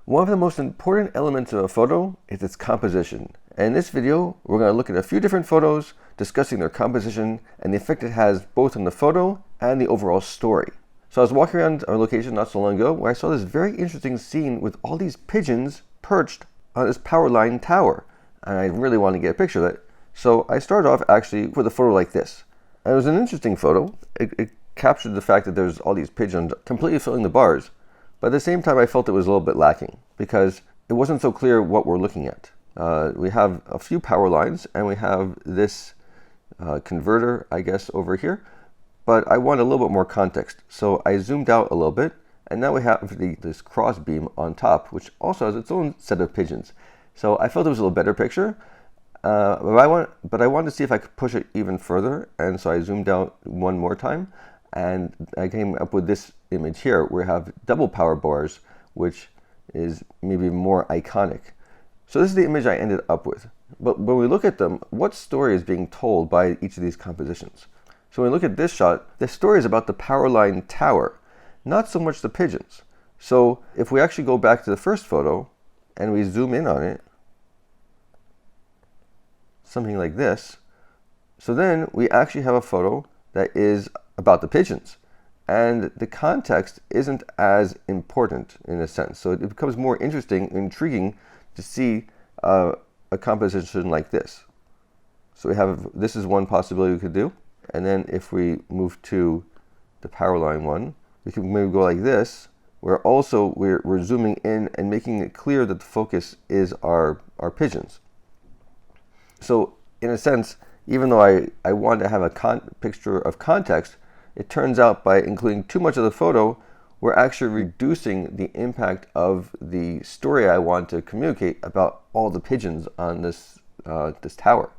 One of the most important elements of a photo is its composition. And in this video, we're going to look at a few different photos, discussing their composition and the effect it has both on the photo and the overall story. So I was walking around a location not so long ago where I saw this very interesting scene with all these pigeons perched on this power line tower. And I really wanted to get a picture of it. So I started off actually with a photo like this. And it was an interesting photo. It captured the fact that there's all these pigeons completely filling the bars. But at the same time, I felt it was a little bit lacking because it wasn't so clear what we're looking at. We have a few power lines and we have this converter, I guess, over here. But I want a little bit more context. So I zoomed out a little bit, and now we have this cross beam on top, which also has its own set of pigeons. So I felt it was a little better picture, but I wanted to see if I could push it even further, and so I zoomed out one more time, and I came up with this image here, where we have double power bars, which is maybe more iconic. So this is the image I ended up with. But when we look at them, what story is being told by each of these compositions? So when we look at this shot, the story is about the power line tower, not so much the pigeons. So if we actually go back to the first photo and we zoom in on it, something like this, so then we actually have a photo that is about the pigeons. And the context isn't as important in a sense. So it becomes more interesting, intriguing to see a composition like this. So we have, this is one possibility we could do. And then if we move to the power line one, we can maybe go like this, where also we're zooming in and making it clear that the focus is our pigeons. So in a sense, even though I want to have a picture of context, it turns out by including too much of the photo, we're actually reducing the impact of the story I want to communicate about all the pigeons on this tower.